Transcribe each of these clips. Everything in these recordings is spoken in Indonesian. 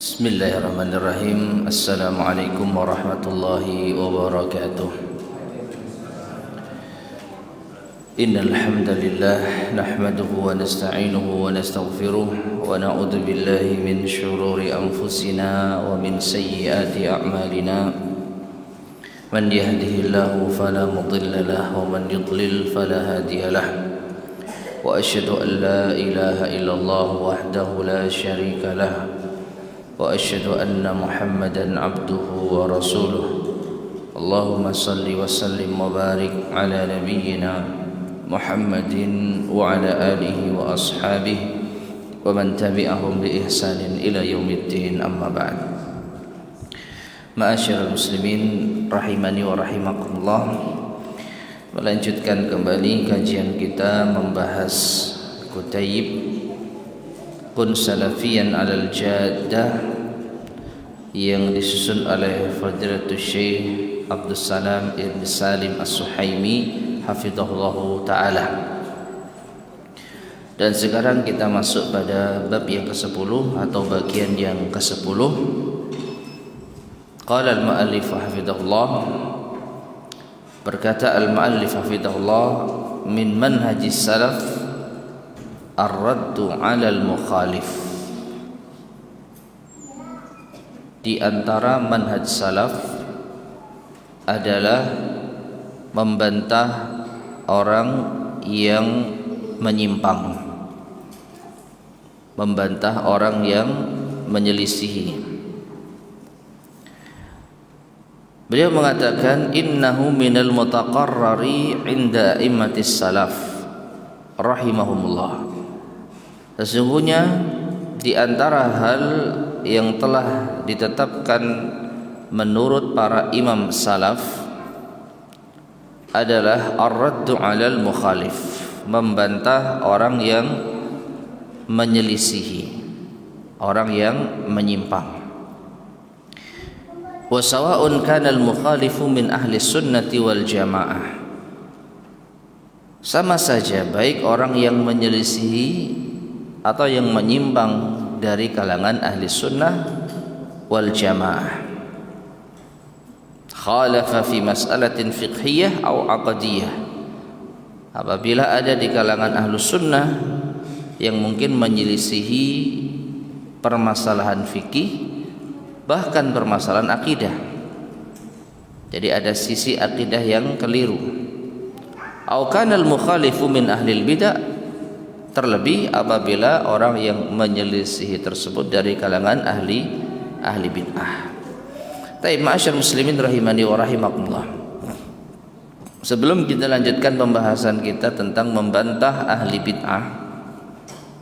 Bismillahirrahmanirrahim. Assalamualaikum warahmatullahi wabarakatuh. Innal hamdalillah nahmaduhu wa nasta'inuhu wa nastaghfiruh wa na'udzu billahi min shururi anfusina wa min sayyiati a'malina. Man yahdihillahu fala mudilla lahu wa man yudlil fala hadiya lahu. Wa asyhadu an la ilaha illallah wahdahu la syarika lahu wa asyhadu anna Muhammadan abduhu wa rasuluh. Allahumma salli wa sallim wa barik ala nabiyyina Muhammadin wa ala alihi wa ashabihi wa man tabi'ahum bi ihsanin ila yaumiddin, amma ba'd. Ma'asyiral muslimin rahimani wa rahimakumullah. Melanjutkan kembali kajian kita membahas Kutayib Kun Salafiyan Alal Jaddah yang disusun oleh Fadilatul Syekh Abdul Salam Ibn Salim As-Suhaimi hafizahullahu ta'ala. Dan sekarang kita masuk pada bab yang ke-10 atau bagian yang ke-10. Qala al-mu'allif hafizahullah, berkata al-mu'allif hafizahullah, min manhajis salaf ar-raddu 'alal mukhalif. Di antara manhaj salaf adalah membantah orang yang menyimpang, membantah orang yang menyelisihi. Beliau mengatakan innahu minal mutaqarrari 'inda a'immatis salaf rahimahumullah. Sesungguhnya di antara hal yang telah ditetapkan menurut para imam salaf adalah ar-raddu 'alal mukhalif, membantah orang yang menyelisihi, orang yang menyimpang. Wa sawa'un kana al-mukhalifu min ahli sunnati wal jamaah. Sama saja baik orang yang menyelisihi atau yang menyimpang dari kalangan ahli sunnah wal jamaah. Khalafa fi mas'alatin fiqhiyah atau aqdiyah. Apabila ada di kalangan ahli sunnah yang mungkin menyelisihi permasalahan fikih, bahkan permasalahan akidah. Jadi ada sisi akidah yang keliru. Au kana al-mukhalifu min ahli al-bid'ah, terlebih apabila orang yang menyelisihi tersebut dari kalangan ahli bid'ah. Taib ma'asyar muslimin rahimani wa rahimakumullah. Sebelum kita lanjutkan pembahasan kita tentang membantah ahli bid'ah,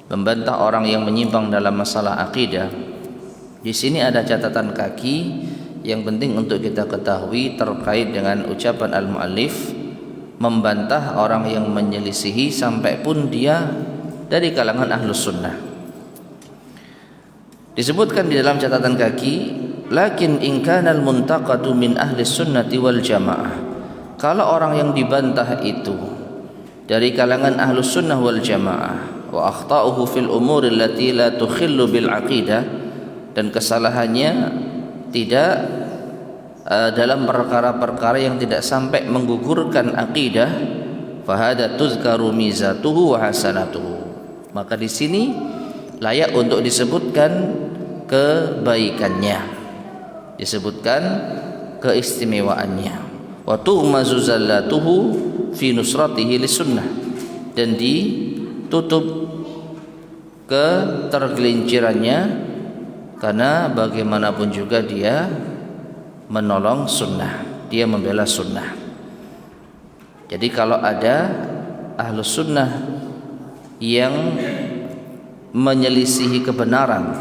membantah orang yang menyimpang dalam masalah akidah, di sini ada catatan kaki yang penting untuk kita ketahui terkait dengan ucapan al-muallif, membantah orang yang menyelisihi sampai pun dia dari kalangan ahlus sunnah. Disebutkan di dalam catatan kaki, lakin in kana al-muntaqadu min ahli sunnati wal jamaah. Kalau orang yang dibantah itu dari kalangan ahlus sunnah wal jamaah, wa akhta'uhu fil umuri allati la tukhillu bil aqidah, dan kesalahannya tidak dalam perkara-perkara yang tidak sampai menggugurkan akidah, fahada tuzkaru mizatuhu wa hasanatuhu. Maka di sini layak untuk disebutkan kebaikannya, disebutkan keistimewaannya. Wa tu'mazu zallatuhu fi nusratihi lisunnah, dan ditutup ketergelincirannya karena bagaimanapun juga dia menolong sunnah, dia membela sunnah. Jadi kalau ada ahlus sunnah yang menyelisihi kebenaran,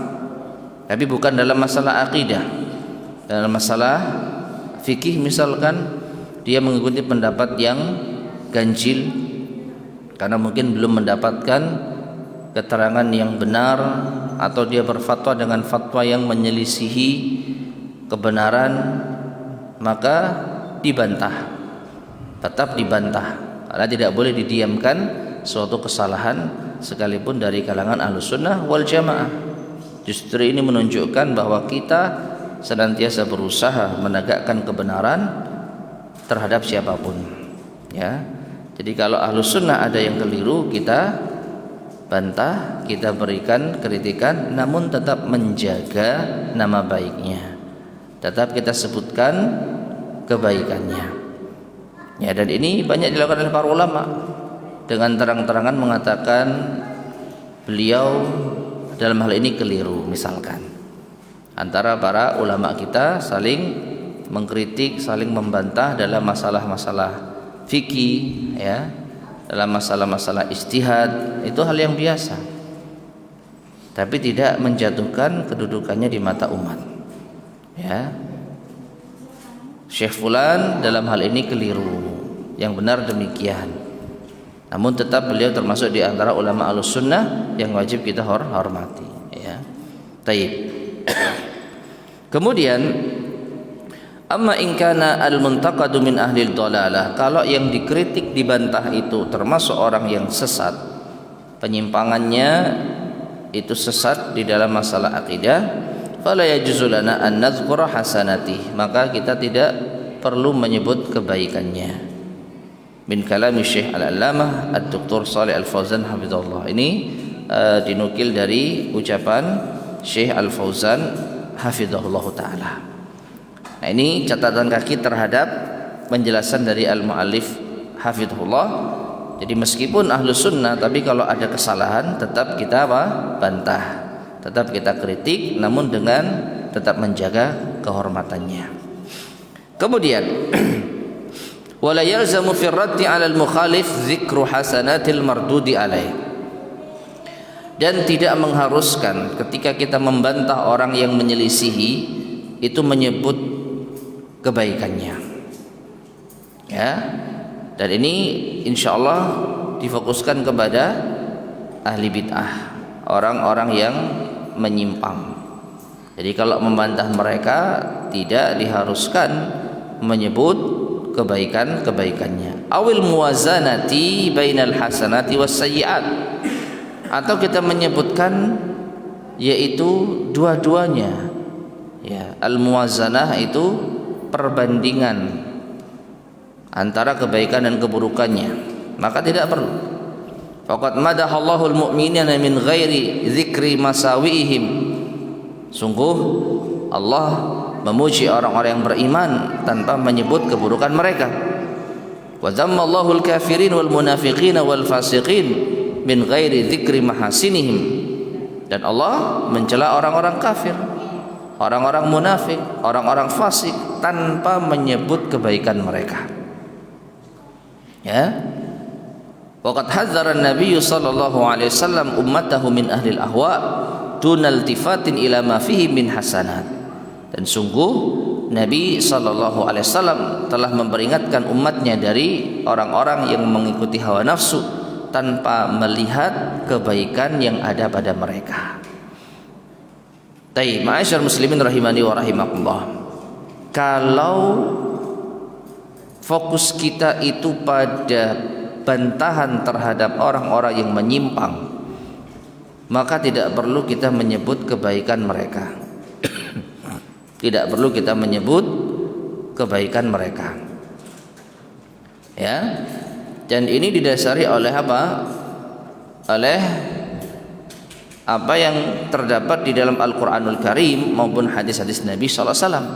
tapi bukan dalam masalah akidah, dalam masalah fikih misalkan, dia mengikuti pendapat yang ganjil karena mungkin belum mendapatkan keterangan yang benar, atau dia berfatwa dengan fatwa yang menyelisihi kebenaran, maka dibantah, tetap dibantah, karena tidak boleh didiamkan suatu kesalahan sekalipun dari kalangan ahlus sunnah wal jamaah. Justru ini menunjukkan bahwa kita senantiasa berusaha menegakkan kebenaran terhadap siapapun. Ya. Jadi kalau Ahlus Sunnah ada yang keliru, kita bantah, kita berikan kritikan, namun tetap menjaga nama baiknya. Tetap kita sebutkan kebaikannya. Ya, dan ini banyak dilakukan oleh para ulama dengan terang-terangan mengatakan beliau dalam hal ini keliru. Misalkan antara para ulama kita saling mengkritik, saling membantah dalam masalah-masalah fikih, ya, dalam masalah-masalah ijtihad, itu hal yang biasa, tapi tidak menjatuhkan kedudukannya di mata umat. Ya, Syekh Fulan dalam hal ini keliru, yang benar demikian. Namun tetap beliau termasuk di antara ulama Ahlussunnah yang wajib kita hormati. Ya, taib. Kemudian, amma in kana al-muntaqadu min ahli dhalalah, kalau yang dikritik dibantah itu termasuk orang yang sesat, penyimpangannya itu sesat di dalam masalah akidah, fala yajuzu lana an nadhkura hasanati, maka kita tidak perlu menyebut kebaikannya. Min kalami Syekh Al-Allamah Ad-Doktor Shalih Al-Fauzan hafizahullah. Ini dinukil dari ucapan Syekh Al-Fauzan hafizahullah taala. Nah, ini catatan kaki terhadap penjelasan dari al-muallif hafizahullah. Jadi meskipun Ahlus Sunnah, tapi kalau ada kesalahan tetap kita bantah, tetap kita kritik, namun dengan tetap menjaga kehormatannya. Kemudian wala yalzamu fi raddi 'ala al-mukhalif dzikru hasanatil mardudi alaih, dan tidak mengharuskan ketika kita membantah orang yang menyelisihi itu menyebut kebaikannya. Ya, dan ini insyaallah difokuskan kepada ahli bid'ah, orang-orang yang menyimpang. Jadi kalau membantah mereka tidak diharuskan menyebut kebaikannya. Awil muwazanati bainal hasanati was sayyi'at, atau kita menyebutkan yaitu dua-duanya. Ya, al-muwazanah itu perbandingan antara kebaikan dan keburukannya, maka tidak perlu. Faqad madahallahul mu'minina min ghairi dzikri masawiihim, sungguh Allah memuji orang-orang yang beriman tanpa menyebut keburukan mereka. Wa dzammallahu al-kafirin wal munafiqin wal fasiqin min ghairi dzikri mahasinihim, dan Allah mencela orang-orang kafir, orang-orang munafik, orang-orang fasik tanpa menyebut kebaikan mereka. Ya. Waqad hadzara an-nabiy sallallahu alaihi wasallam ummatahu min ahli al-ahwa dunal tifatin ila ma fihi min hasanat. Dan sungguh Nabi sallallahu alaihi wasallam telah memperingatkan umatnya dari orang-orang yang mengikuti hawa nafsu tanpa melihat kebaikan yang ada pada mereka. Taib, ma'asyar muslimin rahimani wa rahimakumullah. Kalau fokus kita itu pada bantahan terhadap orang-orang yang menyimpang, maka tidak perlu kita menyebut kebaikan mereka. Tidak perlu kita menyebut kebaikan mereka. Ya. Dan ini didasari oleh apa? Oleh apa yang terdapat di dalam Al-Qur'anul Karim maupun hadis-hadis Nabi sallallahu alaihi wasallam.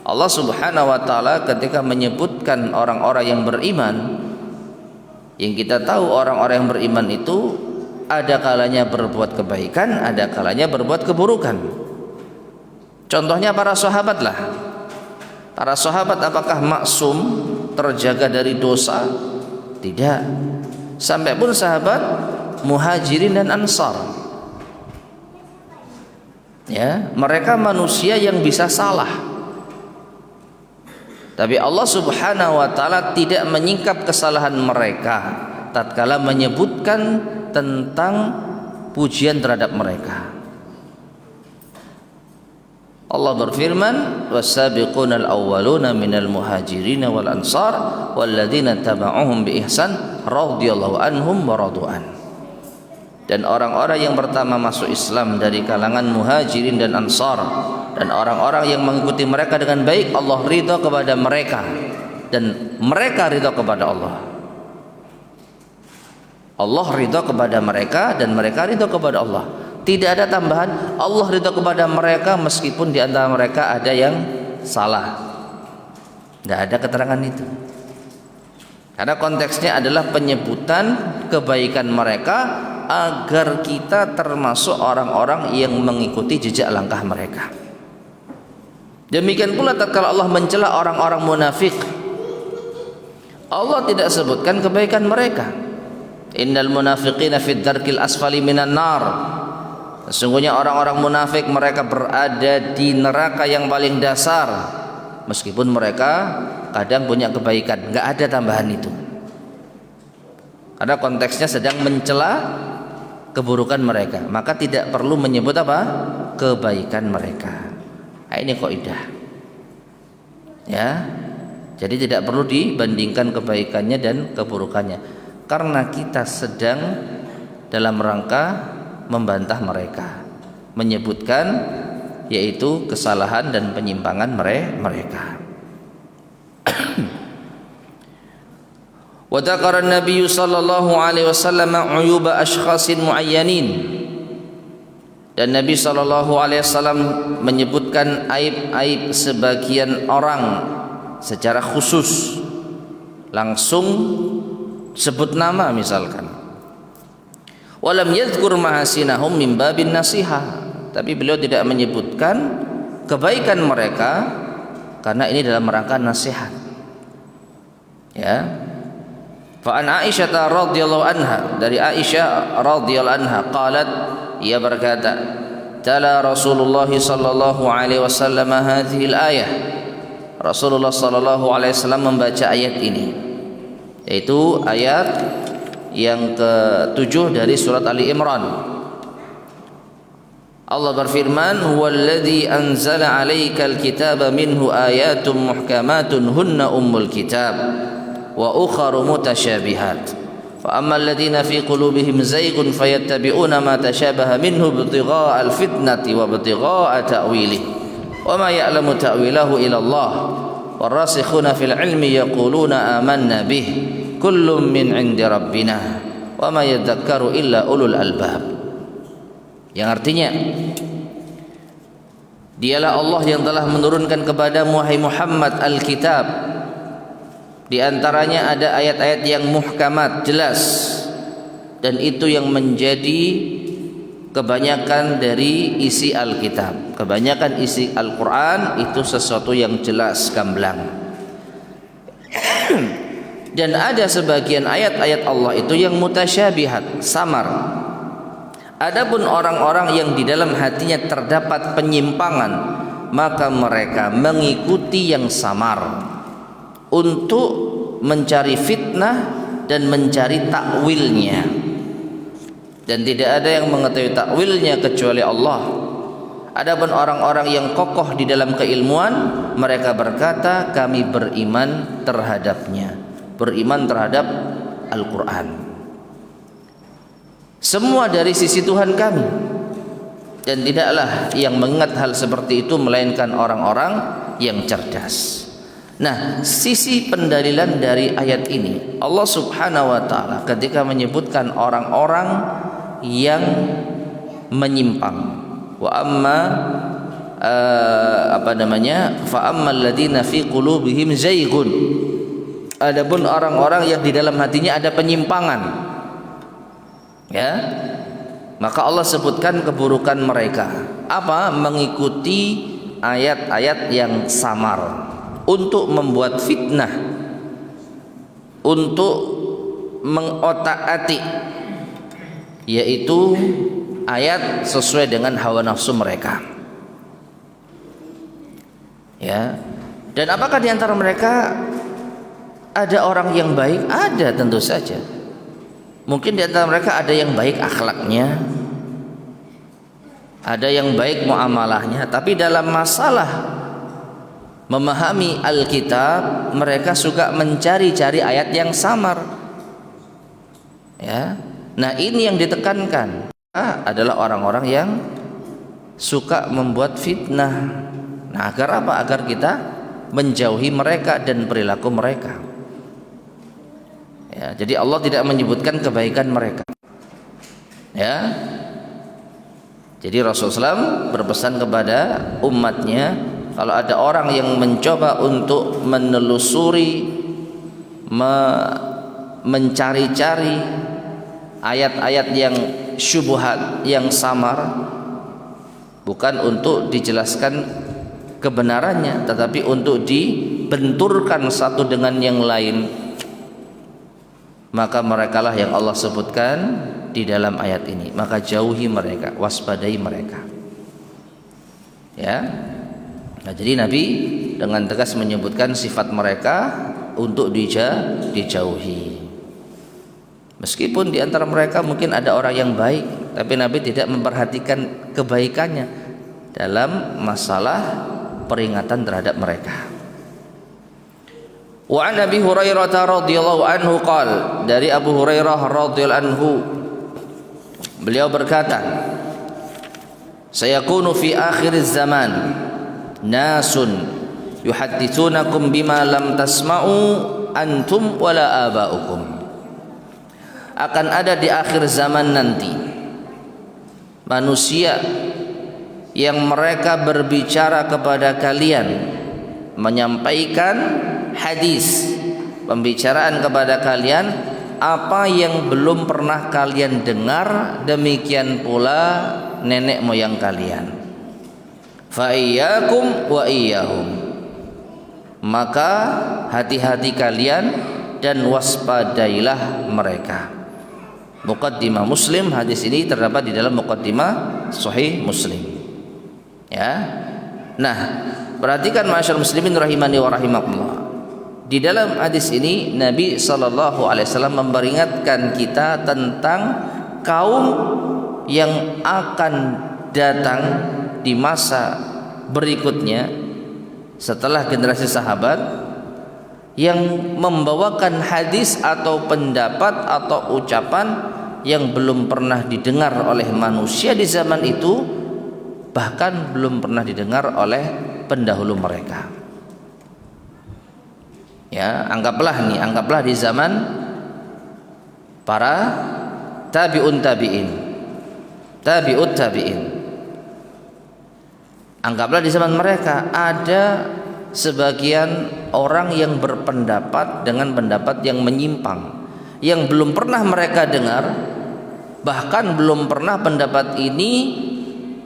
Allah Subhanahu wa taala ketika menyebutkan orang-orang yang beriman, yang kita tahu orang-orang yang beriman itu ada kalanya berbuat kebaikan, ada kalanya berbuat keburukan. Contohnya para sahabat lah. Para sahabat apakah maksum, terjaga dari dosa? Tidak. Sampai pun sahabat Muhajirin dan Ansar, ya, mereka manusia yang bisa salah. Tapi Allah Subhanahu wa taala tidak menyingkap kesalahan mereka tatkala menyebutkan tentang pujian terhadap mereka. Allah berfirman, was-sabiqunal awwaluna minal muhajirin wal ansar walladzina taba'uhum bi ihsan radhiyallahu anhum wa radu'an. Dan orang-orang yang pertama masuk Islam dari kalangan Muhajirin dan Ansar, dan orang-orang yang mengikuti mereka dengan baik, Allah ridha kepada mereka dan mereka ridha kepada Allah. Allah ridha kepada mereka dan mereka ridha kepada Allah. Tidak ada tambahan. Allah ridha kepada mereka meskipun di antara mereka ada yang salah. Tidak ada keterangan itu. Karena konteksnya adalah penyebutan kebaikan mereka agar kita termasuk orang-orang yang mengikuti jejak langkah mereka. Demikian pula tatkala Allah mencela orang-orang munafik, Allah tidak sebutkan kebaikan mereka. Innal munafiqina fid darkil asfali minan nar. Sesungguhnya orang-orang munafik mereka berada di neraka yang paling dasar. Meskipun mereka kadang punya kebaikan, nggak ada tambahan itu. Karena konteksnya sedang mencela keburukan mereka, maka tidak perlu menyebut apa? Kebaikan mereka. Nah, ini kaidah. Ya. Jadi tidak perlu dibandingkan kebaikannya dan keburukannya. Karena kita sedang dalam rangka membantah mereka, menyebutkan yaitu kesalahan dan penyimpangan mereka. Wa dzakara an-nabiy sallallahu alaihi wasallam uyuba ashkhasin muayyanin. Dan Nabi sallallahu alaihi wasallam menyebutkan aib-aib sebagian orang secara khusus. Langsung sebut nama misalkan. Walam yadhkur mahasinahum min babin nasihah. Tapi beliau tidak menyebutkan kebaikan mereka karena ini dalam rangka nasihat. Ya. Fa an Aisyah radhiyallahu anha, dari Aisyah radhiyallahu anha qalat, ia berkata, tala Rasulullah sallallahu alaihi wasallam hadhihi al-ayah. Rasulullah sallallahu alaihi wasallam membaca ayat ini, yaitu ayat yang ke-7 dari surat Ali Imran. Allah berfirman, huwallazi anzala 'alaikal kitaba minhu ayatun muhkamatun hunna ummul kitab wa ukharu mutasyabihat fa ammal ladzina fi qulubihim zaygun fayattabi'una ma tashabaha minhu ibtigha'al fitnati wa ibtigha'a ta'wilih wa ma ya'lamu ta'wilahu illa Allah warasikhuna fil 'ilmi yaquluna amanna bih kullun min 'indi rabbina wa ma yadhakkaru illa ulul albab. Yang artinya, dialah Allah yang telah menurunkan kepadamu wahai Muhammad Alkitab. Di antaranya ada ayat-ayat yang muhkamat, jelas, dan itu yang menjadi kebanyakan dari isi Alkitab. Kebanyakan isi Al-Quran itu sesuatu yang jelas, gamblang. Dan ada sebagian ayat-ayat Allah itu yang mutasyabihat, samar. Adapun orang-orang yang di dalam hatinya terdapat penyimpangan, maka mereka mengikuti yang samar untuk mencari fitnah dan mencari takwilnya. Dan tidak ada yang mengetahui takwilnya kecuali Allah. Adapun orang-orang yang kokoh di dalam keilmuan, mereka berkata, kami beriman terhadapnya, beriman terhadap Al-Quran. Semua dari sisi Tuhan kami, dan tidaklah yang mengingat hal seperti itu melainkan orang-orang yang cerdas. Nah, sisi pendalilan dari ayat ini, Allah Subhanahu wa taala ketika menyebutkan orang-orang yang menyimpang, wa amma fa ammal ladzina fi qulubihim zaygun. Adapun orang-orang yang di dalam hatinya ada penyimpangan, ya, maka Allah sebutkan keburukan mereka. Apa? Mengikuti ayat-ayat yang samar untuk membuat fitnah, untuk mengotak-atik, yaitu ayat sesuai dengan hawa nafsu mereka. Ya. Dan apakah di antara mereka ada orang yang baik? Ada, tentu saja. Mungkin di antara mereka ada yang baik akhlaknya, ada yang baik muamalahnya, tapi dalam masalah memahami Alkitab mereka suka mencari-cari ayat yang samar. Ya. Nah, ini yang ditekankan adalah orang-orang yang suka membuat fitnah. Nah, agar apa? Agar kita menjauhi mereka dan perilaku mereka. Ya, jadi Allah tidak menyebutkan kebaikan mereka. Ya. Jadi Rasulullah SAW berpesan kepada umatnya, kalau ada orang yang mencoba untuk menelusuri, mencari-cari ayat-ayat yang syubhat, yang samar, bukan untuk dijelaskan kebenarannya, tetapi untuk dibenturkan satu dengan yang lain, maka merekalah yang Allah sebutkan di dalam ayat ini. Maka jauhi mereka, waspadai mereka. Ya. Nah, jadi Nabi dengan tegas menyebutkan sifat mereka untuk dijauhi. Meskipun di antara mereka mungkin ada orang yang baik, tapi Nabi tidak memperhatikan kebaikannya dalam masalah peringatan terhadap mereka. Wa an Abi Hurairah radhiyallahu anhu qala, dari Abu Hurairah radhiyallahu anhu, beliau berkata, sayakunu fi akhir zaman nasun yuhadditsunakum bima lam tasma'u antum wala aba'ukum. Akan ada di akhir zaman nanti manusia yang mereka berbicara kepada kalian, menyampaikan hadis, pembicaraan kepada kalian apa yang belum pernah kalian dengar, demikian pula nenek moyang kalian. Fa iyyakum wa iyyahum, maka hati-hati kalian dan waspadailah mereka. Muqaddimah Muslim, hadis ini terdapat di dalam muqaddimah Sahih Muslim. Ya. Nah, perhatikan masyarakat muslimin rahimani wa rahimakumullah. Di dalam hadis ini Nabi sallallahu alaihi wasallam memperingatkan kita tentang kaum yang akan datang di masa berikutnya setelah generasi sahabat, yang membawakan hadis atau pendapat atau ucapan yang belum pernah didengar oleh manusia di zaman itu, bahkan belum pernah didengar oleh pendahulu mereka. Ya, anggaplah di zaman para tabi'ut tabi'in. Anggaplah di zaman mereka ada sebagian orang yang berpendapat dengan pendapat yang menyimpang, yang belum pernah mereka dengar, bahkan belum pernah pendapat ini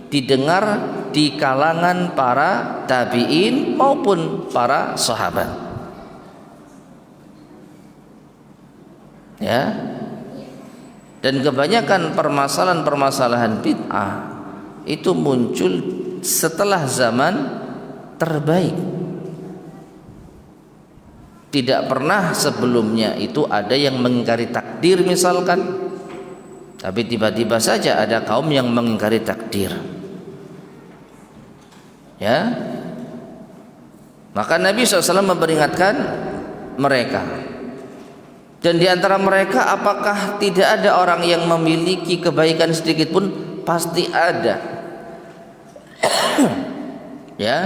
didengar di kalangan para tabi'in maupun para sahabat. Ya. Dan kebanyakan permasalahan-permasalahan bid'ah itu muncul setelah zaman terbaik. Tidak pernah sebelumnya itu ada yang mengingkari takdir misalkan, tapi tiba-tiba saja ada kaum yang mengingkari takdir. Ya. Maka Nabi SAW memperingatkan mereka. Dan di antara mereka apakah tidak ada orang yang memiliki kebaikan sedikit pun? Pasti ada. Ya,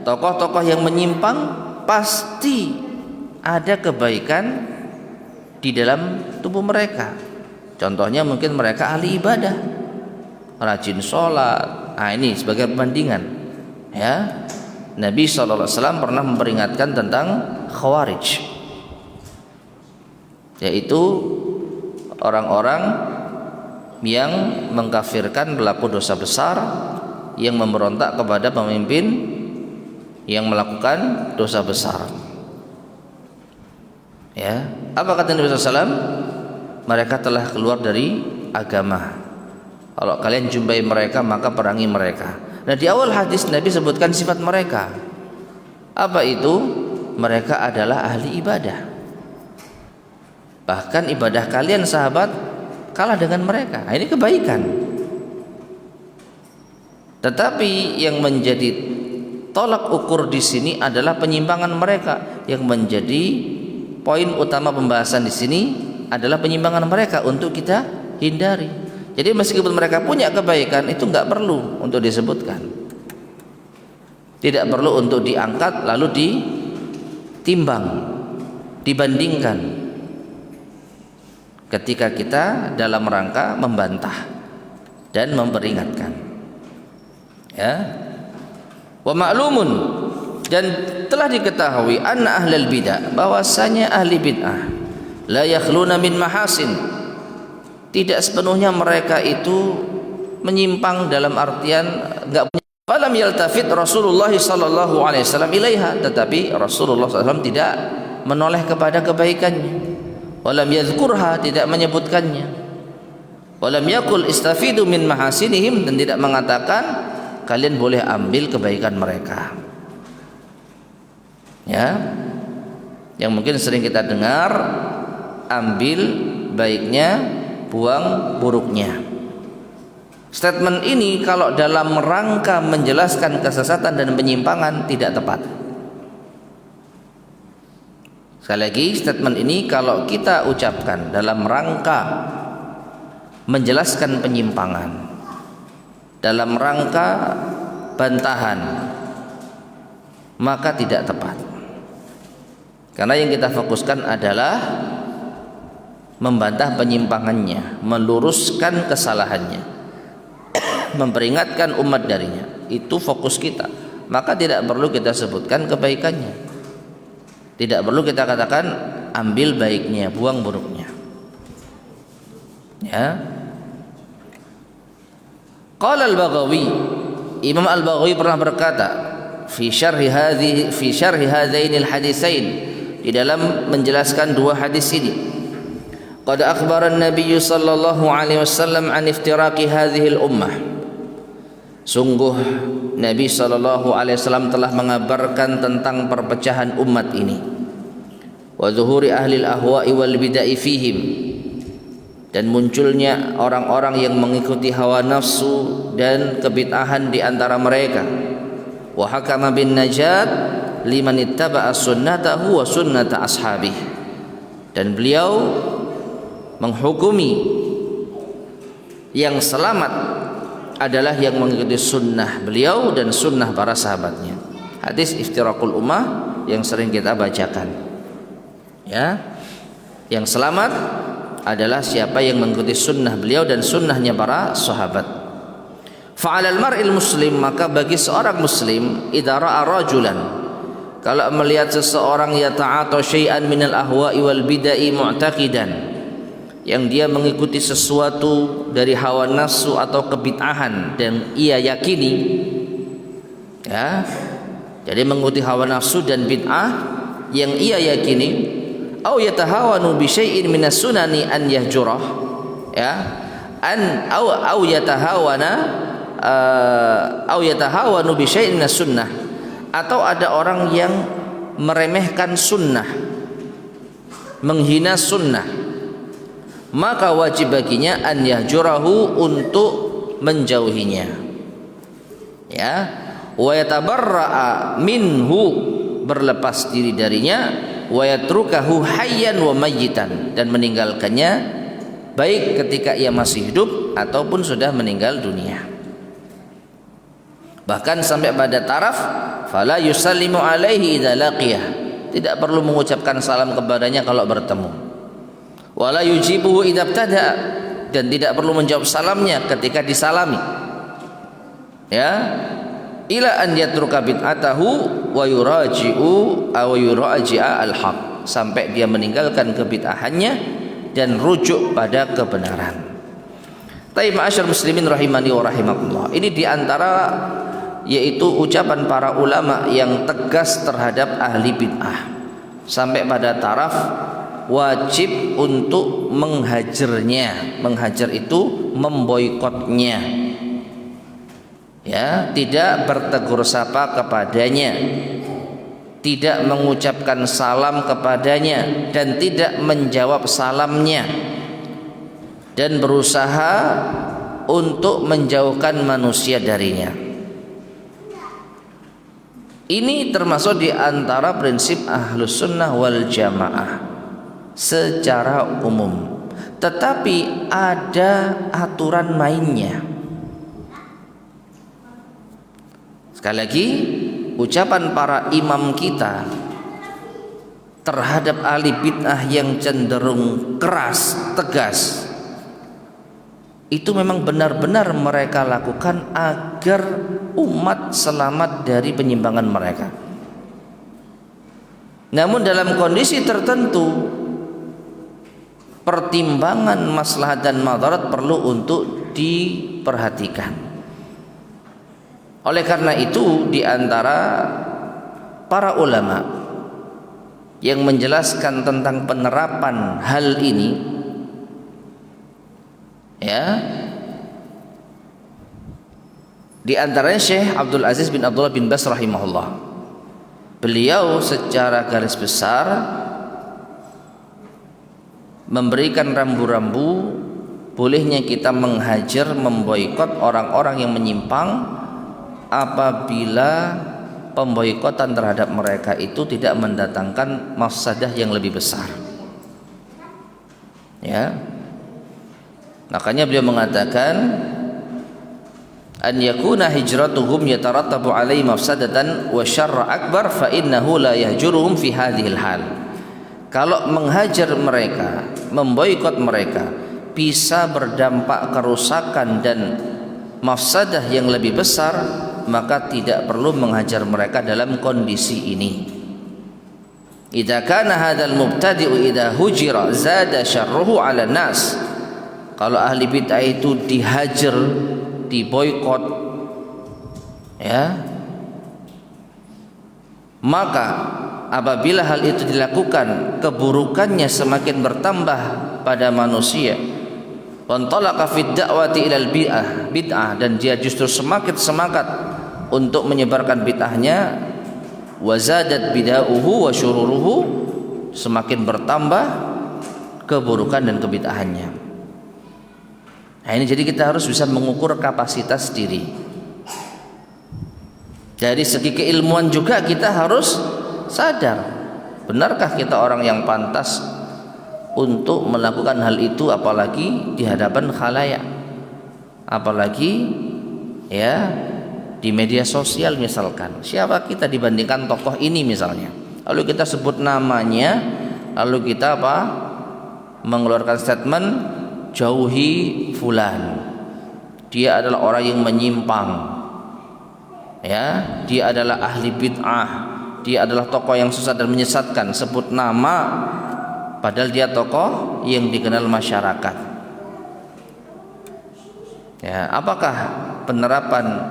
tokoh-tokoh yang menyimpang pasti ada kebaikan di dalam tubuh mereka. Contohnya mungkin mereka ahli ibadah, rajin sholat. Nah, ini sebagai perbandingan. Ya, Nabi SAW pernah memperingatkan tentang Khawarij, yaitu orang-orang yang mengkafirkan, pelaku dosa besar, yang memberontak kepada pemimpin yang melakukan dosa besar. Ya, apa kata Nabi SAW? Mereka telah keluar dari agama. Kalau kalian jumpai mereka maka perangi mereka. Nah, di awal hadis Nabi sebutkan sifat mereka. Apa itu? Mereka adalah ahli ibadah. Bahkan ibadah kalian sahabat kalah dengan mereka. Nah, ini kebaikan. Tetapi yang menjadi tolak ukur di sini adalah penyimpangan mereka. Yang menjadi poin utama pembahasan di sini adalah penyimpangan mereka untuk kita hindari. Jadi meskipun mereka punya kebaikan, itu nggak perlu untuk disebutkan, tidak perlu untuk diangkat lalu ditimbang, dibandingkan ketika kita dalam rangka membantah dan memperingatkan. Ya. Wa ma'lumun, dan telah diketahui anna ahlal bid'ah, bahwasanya ahli bid'ah la yakhluna min mahasin, tidak sepenuhnya mereka itu menyimpang dalam artian enggak punya. Falam yaltafit Rasulullah sallallahu alaihi wasallam ilaiha, tetapi Rasulullah SAW tidak menoleh kepada kebaikannya. Walam yadhkurha, tidak menyebutkannya. Walam yakul istafidu min mahasinihim, dan tidak mengatakan kalian boleh ambil kebaikan mereka. Ya, yang mungkin sering kita dengar, ambil baiknya, buang buruknya. Statement ini kalau dalam rangka menjelaskan kesesatan dan penyimpangan tidak tepat. Sekali lagi, statement ini kalau kita ucapkan dalam rangka menjelaskan penyimpangan, dalam rangka bantahan, maka tidak tepat. Karena yang kita fokuskan adalah membantah penyimpangannya, meluruskan kesalahannya, memperingatkan umat darinya. Itu fokus kita. Maka tidak perlu kita sebutkan kebaikannya, tidak perlu kita katakan ambil baiknya, buang buruknya. Ya. Qala al-Baghawi, Imam al-Baghawi pernah berkata fi syarhi hadainil hadisain, di dalam menjelaskan dua hadis ini, qad akhbara an-nabiy sallallahu alaihi wasallam an iftiraqi hadhihi al-ummah, sungguh Nabi sallallahu alaihi wasallam telah mengabarkan tentang perpecahan umat ini, wa zuhuri ahli al-ahwa'i wal bida'i fihim, dan munculnya orang-orang yang mengikuti hawa nafsu dan kebid'ahan di antara mereka. Wa hakama bin najat liman ittaba'a sunnatahu wa sunnata ashabih, dan beliau menghukumi yang selamat adalah yang mengikuti sunnah beliau dan sunnah para sahabatnya. Hadis iftiraqul ummah yang sering kita bacakan. Ya, yang selamat adalah siapa yang mengikuti sunnah beliau dan sunnahnya para sahabat. Fa'alal mar'il muslim, maka bagi seorang muslim, idza ra'a rajulan, kalau melihat seseorang yata'ata syai'an minal ahwa'i wal bidai mu'taqidan, yang dia mengikuti sesuatu dari hawa nafsu atau kebid'ahan dan ia yakini, ya, jadi mengikuti hawa nafsu dan bid'ah yang ia yakini, au yatahawanu bi syai'in minas sunani an yahjurah, ya, au yatahawanu bi syai'in minas sunnah, atau ada orang yang meremehkan sunnah, menghina sunnah, maka wajib baginya an yahjurahu, untuk menjauhinya, ya, wa yatabarra'a minhu, berlepas diri darinya, wa yatrukahu hayyan wa mayyitan, dan meninggalkannya baik ketika ia masih hidup ataupun sudah meninggal dunia. Bahkan sampai pada taraf fala yusallimu alaihi idza laqiyah, tidak perlu mengucapkan salam kepadanya kalau bertemu. Wala yujibuhu idza ibtada, dan tidak perlu menjawab salamnya ketika disalami. Ya, ila an yatruka bid'atahu wa yuraji'u aw yuraji'a al-haq, sampai dia meninggalkan kebid'ahannya dan rujuk pada kebenaran. Taib ma'asyar muslimin rahimani wa rahimakumullah, ini diantara yaitu ucapan para ulama yang tegas terhadap ahli bid'ah, sampai pada taraf wajib untuk menghajarnya. Menghajar itu memboikotnya, ya, tidak bertegur sapa kepadanya, tidak mengucapkan salam kepadanya, dan tidak menjawab salamnya, dan berusaha untuk menjauhkan manusia darinya. Ini termasuk di antara prinsip Ahlus Sunnah wal Jamaah secara umum. tetapi ada aturan mainnya. Sekali lagi, ucapan para imam kita terhadap ahli bid'ah yang cenderung keras, tegas, itu memang benar-benar mereka lakukan agar umat selamat dari penyimpangan mereka. Namun dalam kondisi tertentu, pertimbangan maslahat dan madarat perlu untuk diperhatikan. Oleh karena itu, di antara para ulama yang menjelaskan tentang penerapan hal ini, ya, di antaranya Syekh Abdul Aziz bin Abdullah bin Bas rahimahullah. Beliau secara garis besar memberikan rambu-rambu bolehnya kita menghajar, memboikot orang-orang yang menyimpang apabila pemboikotan terhadap mereka itu tidak mendatangkan mafsadah yang lebih besar. Ya. Makanya beliau mengatakan an yakuna hijratuhum yatarattabu alaihi mafsadatan wa syarra akbar fa innahu la yahjuruhum fi hadhil hal. Kalau menghajar mereka, memboikot mereka bisa berdampak kerusakan dan mafsadah yang lebih besar, maka tidak perlu menghajar mereka dalam kondisi ini. Idza kana hadzal mubtadi'u idza hujira zada syarruhu 'ala nas. Kalau ahli bid'ah itu dihajar, diboikot, ya, maka apabila hal itu dilakukan, keburukannya semakin bertambah pada manusia. Wantalaqa fid da'wati ilal bid'ah, dan dia justru semakin semangat untuk menyebarkan bid'ahnya. Wazadat bid'ahuhu wa syururuhu, semakin bertambah keburukan dan kebid'ahannya. Nah ini jadi kita harus bisa mengukur kapasitas diri. Dari segi keilmuan juga kita harus sadar, benarkah kita orang yang pantas untuk melakukan hal itu, apalagi di hadapan khalayak, apalagi ya di media sosial misalkan. Siapa kita dibandingkan tokoh ini misalnya, lalu kita sebut namanya, lalu kita apa, mengeluarkan statement jauhi fulan, dia adalah orang yang menyimpang, ya, dia adalah ahli bid'ah, dia adalah tokoh yang sesat dan menyesatkan, sebut nama padahal dia tokoh yang dikenal masyarakat. Ya, apakah penerapan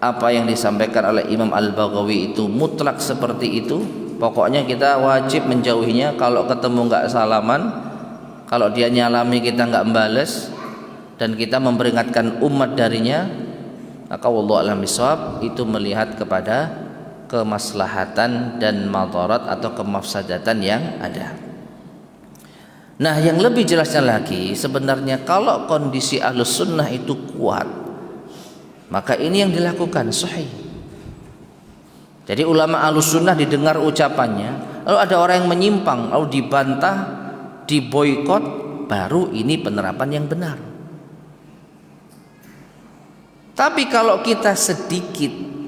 apa yang disampaikan oleh Imam Al-Baghawi itu mutlak seperti itu? Pokoknya kita wajib menjauhinya, kalau ketemu nggak salaman, kalau dia nyalami kita nggak membales, dan kita memperingatkan umat darinya, maka wallahu a'lam bishawab, itu melihat kepada kemaslahatan dan madarat atau kemafsadatan yang ada. Nah, yang lebih jelasnya lagi, sebenarnya kalau kondisi ahlus sunnah itu kuat, maka ini yang dilakukan sahih. Jadi ulama ahlus sunnah didengar ucapannya, lalu ada orang yang menyimpang, lalu dibantah, diboikot, baru ini penerapan yang benar. Tapi kalau kita sedikit,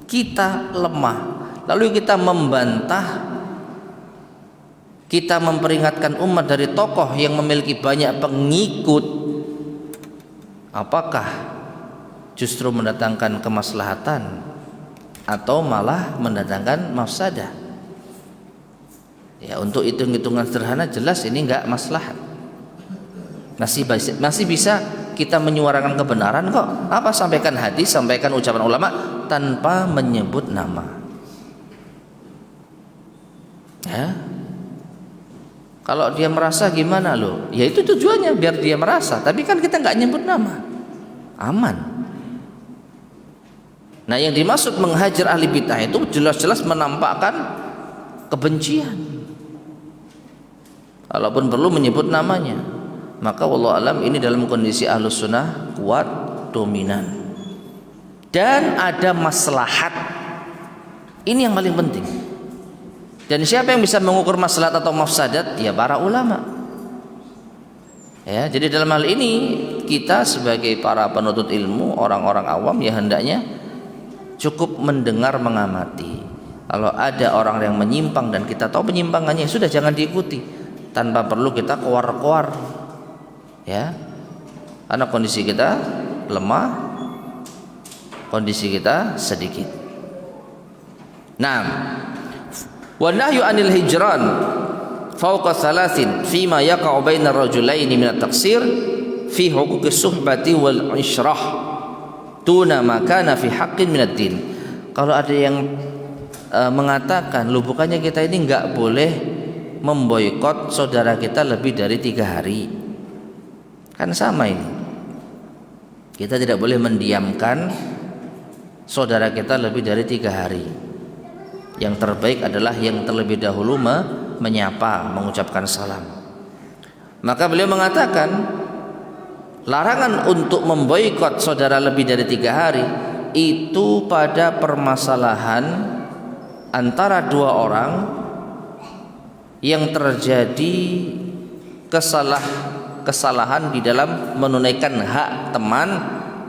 kita lemah, lalu kita membantah, kita memperingatkan umat dari tokoh yang memiliki banyak pengikut, apakah justru mendatangkan kemaslahatan atau malah mendatangkan mafsadah? Ya, untuk hitung-hitungan sederhana jelas ini enggak maslahat. Masih bisa kita menyuarakan kebenaran kok. Apa, sampaikan hadis, sampaikan ucapan ulama tanpa menyebut nama. Ya. Kalau dia merasa gimana loh? Ya itu tujuannya biar dia merasa. Tapi kan kita enggak nyebut nama. Aman. Nah, yang dimaksud menghajar ahli bid'ah itu jelas-jelas menampakkan kebencian. Walaupun perlu menyebut namanya, maka wallahu alam ini dalam kondisi ahlus sunnah kuat, dominan, dan ada maslahat. Ini yang paling penting. Dan siapa yang bisa mengukur maslahat atau mafsadat? Ya para ulama. Ya, jadi dalam hal ini kita sebagai para penuntut ilmu, orang-orang awam ya hendaknya cukup mendengar, mengamati. Kalau ada orang yang menyimpang dan kita tahu penyimpangannya, sudah jangan diikuti tanpa perlu kita koar-koar. Ya. Karena kondisi kita lemah, kondisi kita sedikit. Nah, wa nahyu anil hijran fauqa thalathin fima yaqa'u baina ar-rajulaini min at-taqsir fi huquq as-suhbati wal ishrah tuna ma kana fi haqqin min ad-din. Kalau ada yang mengatakan, loh bukannya kita ini enggak boleh memboikot saudara kita lebih dari 3 hari. Kan sama ini. Kita tidak boleh mendiamkan saudara kita lebih dari 3 hari. Yang terbaik adalah yang terlebih dahulu menyapa, mengucapkan salam. Maka beliau mengatakan larangan untuk memboikot saudara lebih dari 3 hari itu pada permasalahan antara 2 orang yang terjadi kesalahan di dalam menunaikan hak teman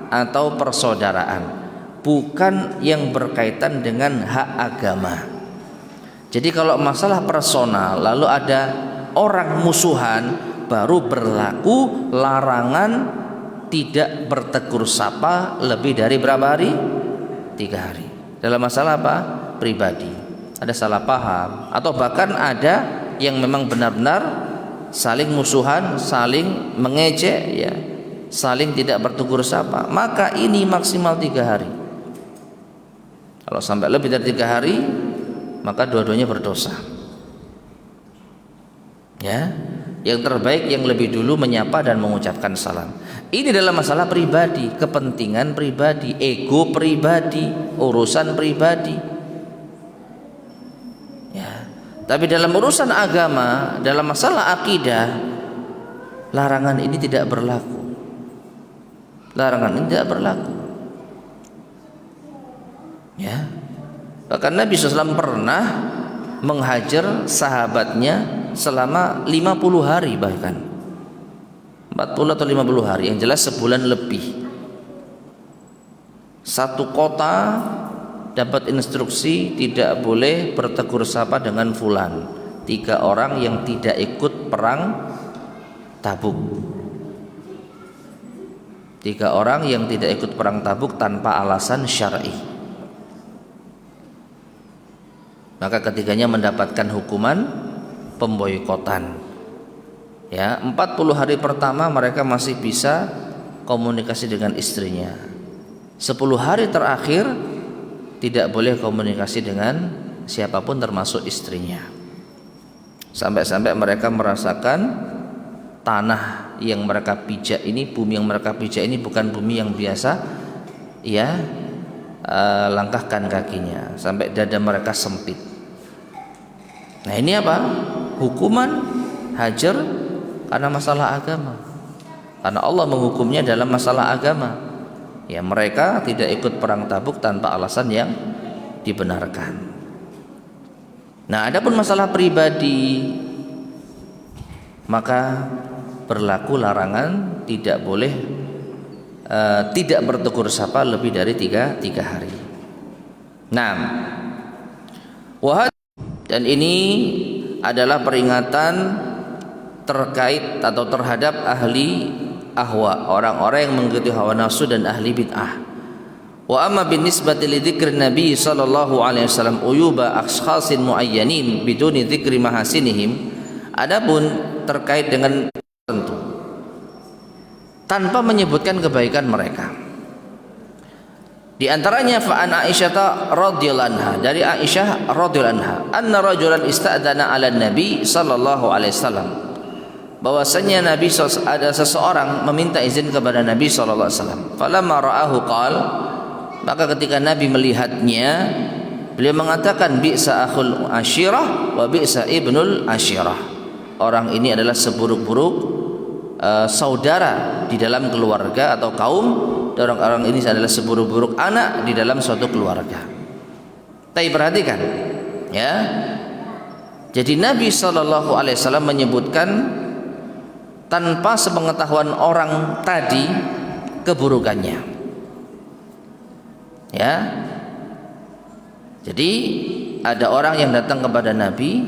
atau persaudaraan, bukan yang berkaitan dengan hak agama. Jadi kalau masalah personal lalu ada orang musuhan, baru berlaku larangan tidak bertegur sapa lebih dari berapa hari? 3 hari. Dalam masalah apa? Pribadi. Ada salah paham atau bahkan ada yang memang benar-benar saling musuhan, saling mengejek, ya, saling tidak bertegur sapa, maka ini maksimal 3 hari. Kalau sampai lebih dari 3 hari, maka dua-duanya berdosa. Ya, yang terbaik yang lebih dulu menyapa dan mengucapkan salam. Ini dalam masalah pribadi, kepentingan pribadi, ego pribadi, urusan pribadi. Ya, tapi dalam urusan agama, dalam masalah akidah, larangan ini tidak berlaku. Larangan ini tidak berlaku. Ya, bahkan Nabi SAW pernah menghajar sahabatnya selama 50 hari, bahkan 40 atau 50 hari, yang jelas sebulan lebih. Satu kota dapat instruksi tidak boleh bertegur sapa dengan fulan. 3 orang yang tidak ikut perang Tabuk. 3 orang yang tidak ikut perang Tabuk tanpa alasan syar'i. Maka ketiganya mendapatkan hukuman pemboikotan. Ya, 40 hari pertama mereka masih bisa komunikasi dengan istrinya. 10 hari terakhir tidak boleh komunikasi dengan siapapun termasuk istrinya. Sampai-sampai mereka merasakan tanah yang mereka pijak ini, bumi yang mereka pijak ini bukan bumi yang biasa, ya, langkahkan kakinya sampai dada mereka sempit. Nah, ini apa? Hukuman hajar karena masalah agama. Karena Allah menghukumnya dalam masalah agama. Ya, mereka tidak ikut perang Tabuk tanpa alasan yang dibenarkan. Nah, adapun masalah pribadi, maka berlaku larangan tidak boleh tidak bertegur sapa lebih dari 3 hari. Nah, dan ini adalah peringatan terkait atau terhadap ahli ahwa, orang-orang yang mengikuti hawa nafsu dan ahli bid'ah. Wa amma bin nisbati li dzikri Nabi sallallahu alaihi wasallam uyuba ashkhasin muayyanin biduni dzikri mahasinihim, adapun terkait dengan tertentu tanpa menyebutkan kebaikan mereka. Di antaranya fa an Aisyah radhiyallahu anha, dari Aisyah radhiyallahu anha, anna rajulan ista'dana 'ala Nabi sallallahu alaihi wasallam, bahwasanya Nabi ada seseorang meminta izin kepada Nabi sallallahu alaihi wasallam. Falamma ra'ahu qala, maka ketika Nabi melihatnya, beliau mengatakan bi'sa akhul ashirah wa bi'sa ibnul ashirah. Orang ini adalah seburuk-buruk saudara di dalam keluarga atau kaum, dan orang-orang ini adalah seburuk-buruk anak di dalam suatu keluarga. Tapi perhatikan, ya. Jadi Nabi SAW menyebutkan tanpa sepengetahuan orang tadi keburukannya. Ya. Jadi ada orang yang datang kepada Nabi,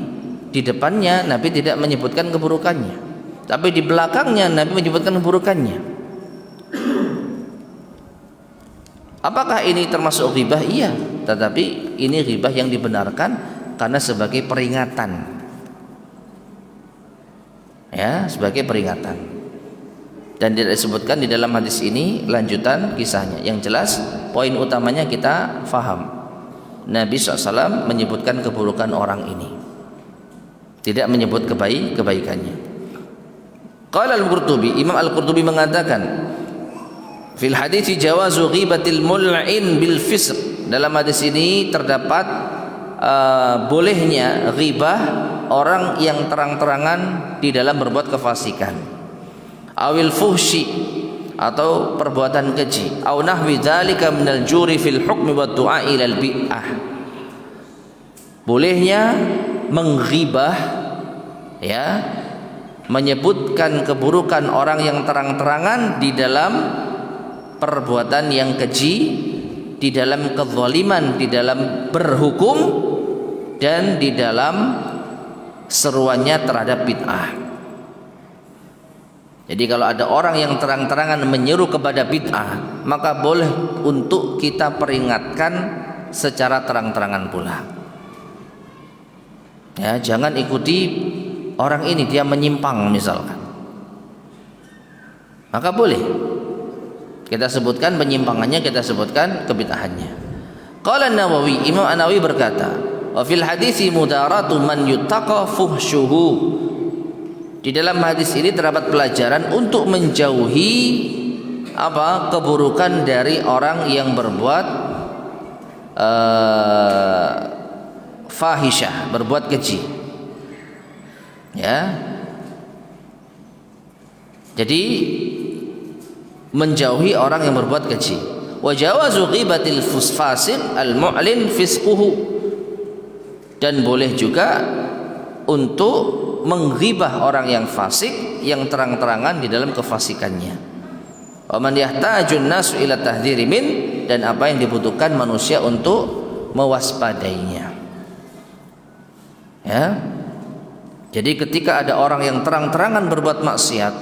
di depannya Nabi tidak menyebutkan keburukannya, tapi di belakangnya Nabi menyebutkan keburukannya. Apakah ini termasuk ghibah? Iya, tetapi ini ghibah yang dibenarkan karena sebagai peringatan. Ya, sebagai peringatan. Dan tidak disebutkan di dalam hadis ini lanjutan kisahnya. Yang jelas poin utamanya kita faham. Nabi SAW menyebutkan keburukan orang ini, tidak menyebut kebaikannya. Qala Al-Qurtubi, Imam Al-Qurtubi mengatakan, fil hadits jawazu ghibatil mul'in bil fisq. Dalam hadis ini terdapat bolehnya ghibah orang yang terang-terangan di dalam berbuat kefasikan. Awil fuhsi, atau perbuatan keji, au nahwi dzalika minal juri fil hukmi wad du'a ilal bi'ah. Bolehnya menghibah, ya, menyebutkan keburukan orang yang terang-terangan di dalam perbuatan yang keji, di dalam kezaliman, di dalam berhukum, dan di dalam seruannya terhadap bid'ah. Jadi kalau ada orang yang terang-terangan menyeru kepada bid'ah, maka boleh untuk kita peringatkan secara terang-terangan pula. Ya, jangan ikuti orang ini, dia menyimpang misalkan. Maka boleh kita sebutkan penyimpangannya, kita sebutkan kebid'ahannya. Qala An-Nawawi, Imam An-Nawawi berkata, wa fil hadisi mudaratu man yuttaqa fuhsyuhu. Di dalam hadis ini terdapat pelajaran untuk menjauhi keburukan dari orang yang berbuat fahisyah, berbuat keji. Ya. Jadi menjauhi orang yang berbuat keji. Wa jawazu ghibatil fasiq al-mu'lin fisquhu. Dan boleh juga untuk menghibah orang yang fasik yang terang-terangan di dalam kefasikannya. Wa man yahtajun nasu ila tahdhiri min, dan apa yang dibutuhkan manusia untuk mewaspadainya. Ya. Jadi ketika ada orang yang terang-terangan berbuat maksiat,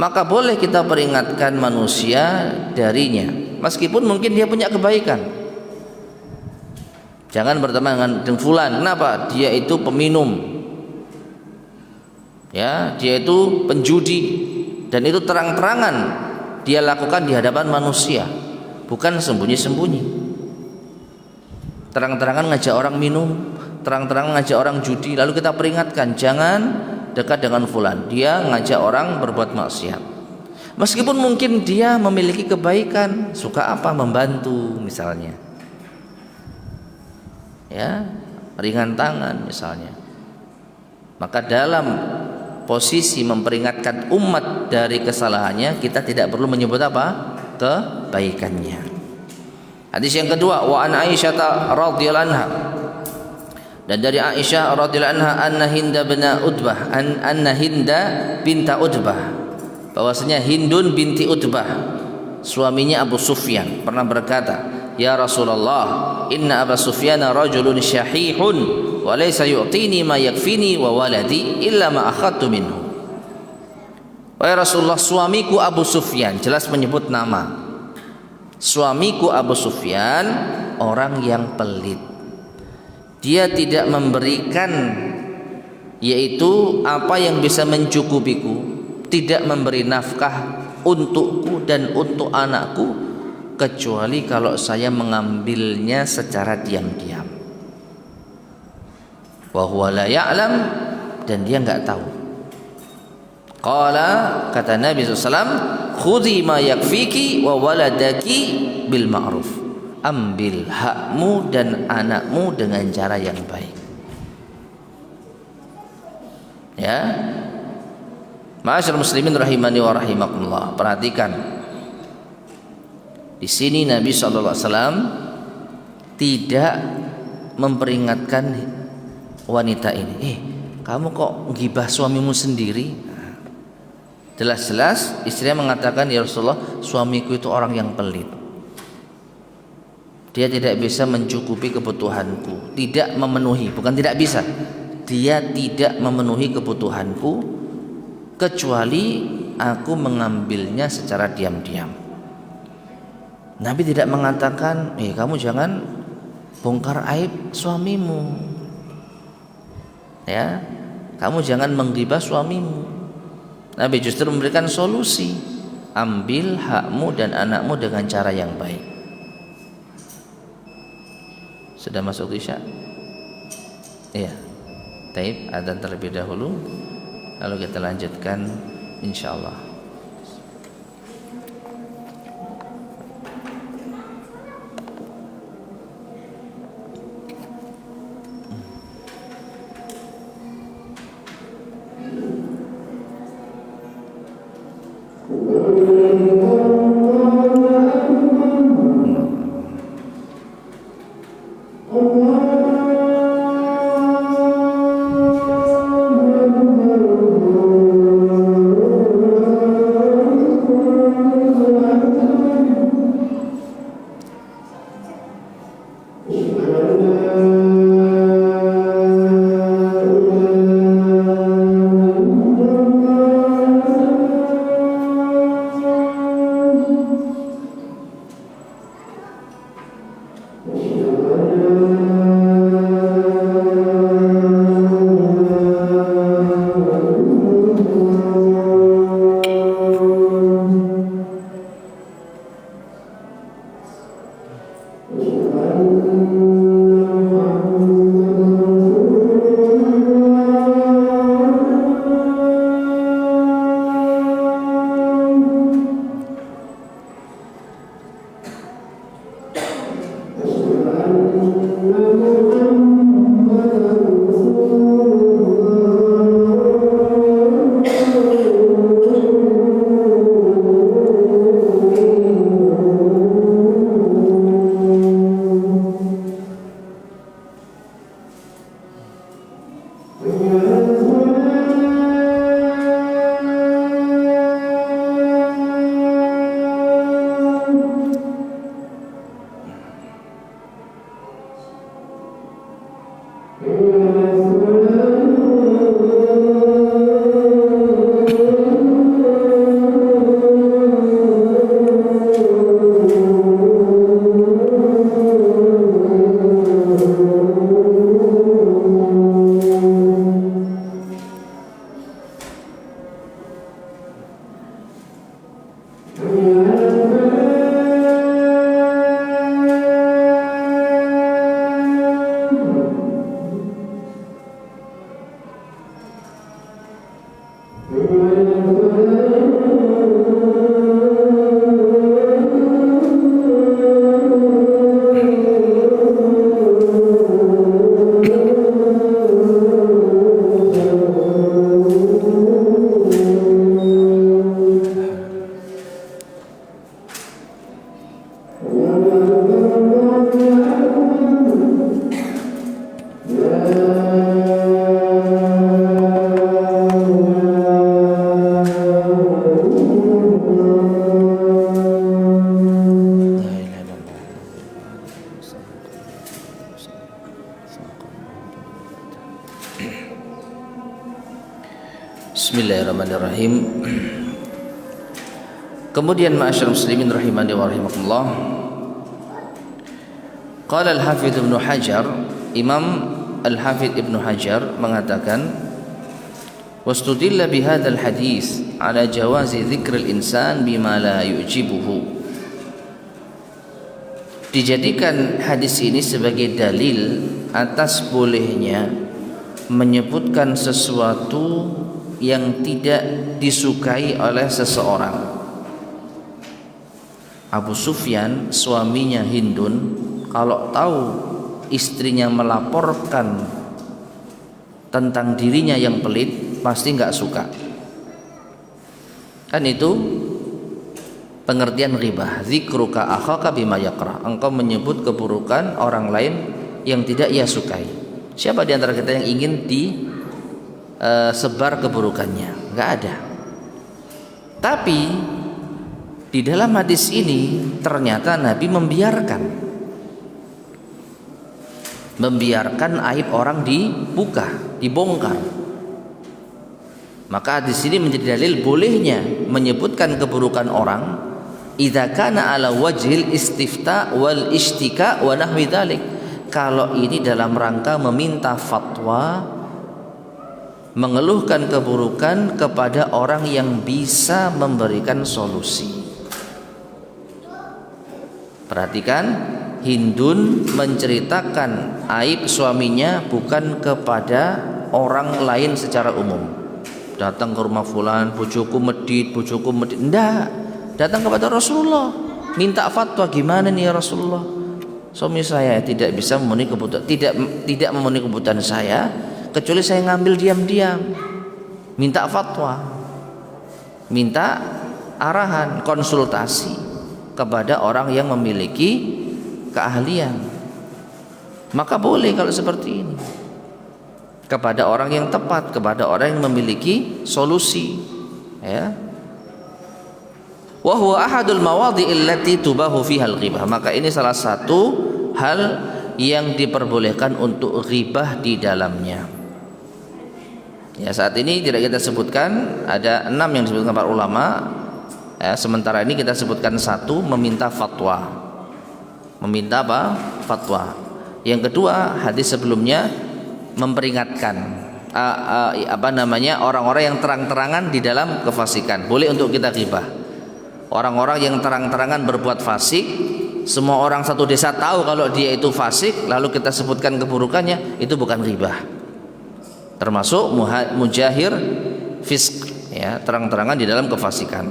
maka boleh kita peringatkan manusia darinya, meskipun mungkin dia punya kebaikan. Jangan berteman dengan fulan. Kenapa? Dia itu peminum. Ya, dia itu penjudi, dan itu terang-terangan dia lakukan di hadapan manusia, bukan sembunyi-sembunyi. Terang-terangan ngajak orang minum, terang-terangan ngajak orang judi, lalu kita peringatkan, jangan dekat dengan fulan, dia ngajak orang berbuat maksiat. Meskipun mungkin dia memiliki kebaikan, suka membantu misalnya. Ya, ringan tangan misalnya. Maka dalam posisi memperingatkan umat dari kesalahannya, kita tidak perlu menyebut kebaikannya. Hadis yang kedua, wa an Aisyah radhiyallahu anha, dan dari Aisyah radhiyallahu anha, anna Hinda binta Utbah, bahwasanya Hindun binti Utbah, suaminya Abu Sufyan, pernah berkata, ya Rasulullah, inna Abu Sufyan rajulun syahihun wa laysa yu'tini ma yakfini wa waladi illa ma akhadtu minhu. Wahai Rasulullah, suamiku Abu Sufyan, jelas menyebut nama. Suamiku Abu Sufyan orang yang pelit. Dia tidak memberikan, yaitu apa yang bisa mencukupiku, tidak memberi nafkah untukku dan untuk anakku, kecuali kalau saya mengambilnya secara diam-diam. Wa huwa la ya'lam, dan dia enggak tahu. Qala, kata Nabi SAW, khudhi ma yakfiki wa waladaki bil ma'ruf. Ambil hakmu dan anakmu dengan cara yang baik. Ya. Ma'asyiral muslimin rahimani wa rahimakumullah. Perhatikan. Di sini Nabi SAW tidak memperingatkan wanita ini, kamu kok gibah suamimu sendiri? Jelas-jelas istrinya mengatakan, ya Rasulullah, suamiku itu orang yang pelit. Dia tidak bisa mencukupi kebutuhanku, tidak memenuhi, bukan tidak bisa. Dia tidak memenuhi kebutuhanku kecuali aku mengambilnya secara diam-diam. Nabi tidak mengatakan, kamu jangan bongkar aib suamimu, ya, kamu jangan menggibah suamimu. Nabi justru memberikan solusi, ambil hakmu dan anakmu dengan cara yang baik. Sudah masuk isya? Iya. Taib, adzan terlebih dahulu, lalu kita lanjutkan insyaallah. Bismillahirrahmanirrahim. Kemudian ma'asyiral muslimin rahimani wa rahimakumullah. Qala al-Hafidz Ibnu Hajar, Imam Al-Hafidz Ibnu Hajar mengatakan, wastudilla bihadzal hadits ala jawazi dzikril insan bima la yujibuhu. Dijadikan hadis ini sebagai dalil atas bolehnya menyebutkan sesuatu yang tidak disukai oleh seseorang. Abu Sufyan, suaminya Hindun, kalau tahu istrinya melaporkan tentang dirinya yang pelit, pasti nggak suka. Kan itu pengertian ghibah. Dzikruka akhaka bima yakrah. Engkau menyebut keburukan orang lain yang tidak ia sukai. Siapa di antara kita yang ingin sebar keburukannya? Enggak ada. Tapi di dalam hadis ini ternyata Nabi membiarkan aib orang dibongkar. Maka hadis ini menjadi dalil bolehnya menyebutkan keburukan orang idza kana ala wajhil istifta wal ishtika wa nahwi dzalik. Kalau ini dalam rangka meminta fatwa, mengeluhkan keburukan kepada orang yang bisa memberikan solusi. Perhatikan, Hindun menceritakan aib suaminya bukan kepada orang lain secara umum. Datang ke rumah fulan, bojoku medit. Enggak, datang kepada Rasulullah, minta fatwa, gimana nih ya Rasulullah, suami saya tidak bisa memenuhi kebutuhan, tidak memenuhi kebutuhan saya, kecuali saya ngambil diam-diam. Minta fatwa, minta arahan, konsultasi kepada orang yang memiliki keahlian. Maka boleh kalau seperti ini, kepada orang yang tepat, kepada orang yang memiliki solusi, ya. Wa huwa ahadul mawadhi'il lati tubahu fiha al-ghibah. Maka ini salah satu hal yang diperbolehkan untuk ghibah di dalamnya. Ya, saat ini tidak kita sebutkan, ada 6 yang disebutkan para ulama. Ya, sementara ini kita sebutkan 1, meminta fatwa. Meminta apa? Fatwa. Yang kedua, hadis sebelumnya memperingatkan orang-orang yang terang-terangan di dalam kefasikan. Boleh untuk kita ghibah. Orang-orang yang terang-terangan berbuat fasik, semua orang satu desa tahu kalau dia itu fasik, lalu kita sebutkan keburukannya, itu bukan ghibah. Termasuk mujahir fisk, ya, terang-terangan di dalam kefasikan.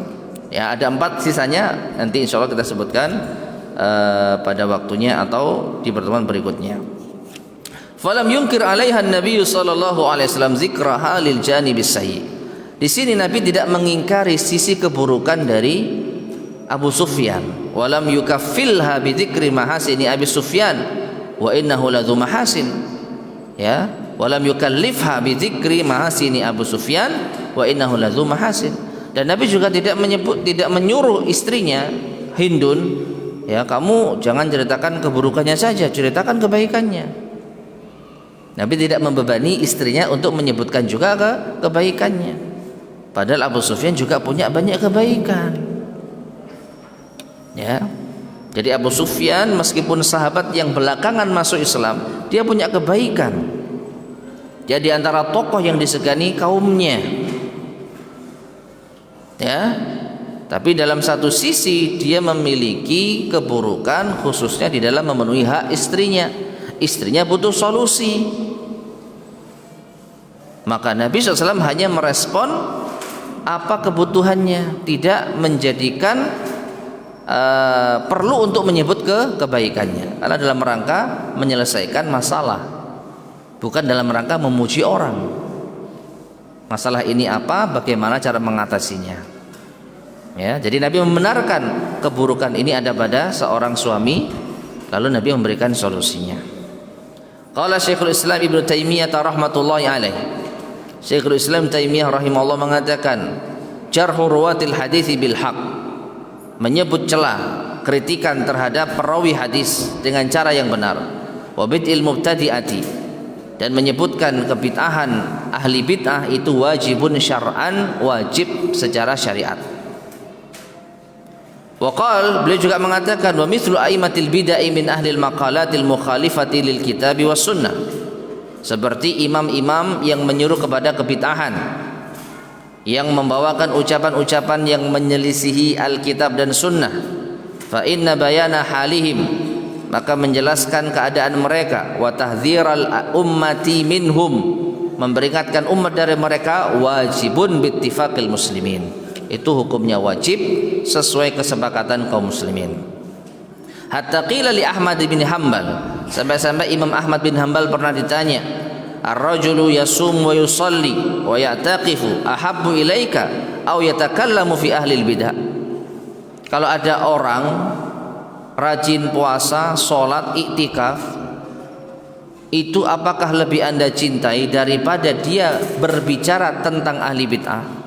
Ya, ada 4 sisanya, nanti insya Allah kita sebutkan pada waktunya atau di pertemuan berikutnya. Falam yunkir 'alaiha an-nabiy sallallahu alaihi wasallam zikraha lil janibis sayyi. Di sini Nabi tidak mengingkari sisi keburukan dari Abu Sufyan. Walam yukaffilha bi dzikri mahasini Abi Sufyan wa innahu ladzu mahasin. Ya, walam yukallifha bi dzikri mahasini Abu Sufyan wa innahu ladzu mahasin. Dan Nabi juga tidak menyuruh istrinya Hindun, ya, kamu jangan ceritakan keburukannya saja, ceritakan kebaikannya. Nabi tidak membebani istrinya untuk menyebutkan juga kebaikannya. Padahal Abu Sufyan juga punya banyak kebaikan. Ya. Jadi Abu Sufyan meskipun sahabat yang belakangan masuk Islam, dia punya kebaikan. Jadi antara tokoh yang disegani kaumnya. Ya, tapi dalam satu sisi dia memiliki keburukan khususnya di dalam memenuhi hak istrinya. Istrinya butuh solusi. Maka Nabi SAW hanya merespon apa kebutuhannya, tidak menjadikan perlu untuk menyebut kebaikannya. Karena dalam rangka menyelesaikan masalah, bukan dalam rangka memuji orang. Masalah ini apa, bagaimana cara mengatasinya. Ya, jadi Nabi membenarkan keburukan ini ada pada seorang suami, lalu Nabi memberikan solusinya. Qala Syekhul Islam Ibnu Taimiyah rahmatullahi alaih. Syekhul Islam Taimiyah rahimahullah mengatakan, jarhu ruwatil hadits bil haq. Menyebut celah, kritikan terhadap perawi hadis dengan cara yang benar. Wa bid'il mubtadi'ati. Dan menyebutkan kebid'ahan ahli bid'ah itu wajibun syar'an, wajib secara syariat. Waqal, beliau juga mengatakan wa mithlu aimatil bid'ah min ahli al-maqalatil mukhalifati lil kitabi was sunnah. Seperti imam-imam yang menyuruh kepada kebid'ahan, yang membawakan ucapan-ucapan yang menyelisihi Alkitab dan sunnah. Fa inna bayana halihim, maka menjelaskan keadaan mereka, wa tahdziral ummati minhum, memperingatkan umat dari mereka, wajibun bittifaqil muslimin. Itu hukumnya wajib sesuai kesepakatan kaum muslimin. Hatta qila li Ahmad bin Hanbal, sampai-sampai Imam Ahmad bin Hanbal pernah ditanya, ar-rajulu yasum wa yusalli wa ya'taqifu ahabbu ilaika aw yatakallamu fi ahli bidah. Kalau ada orang rajin puasa, sholat, iktikaf, itu apakah lebih Anda cintai daripada dia berbicara tentang ahli bid'ah?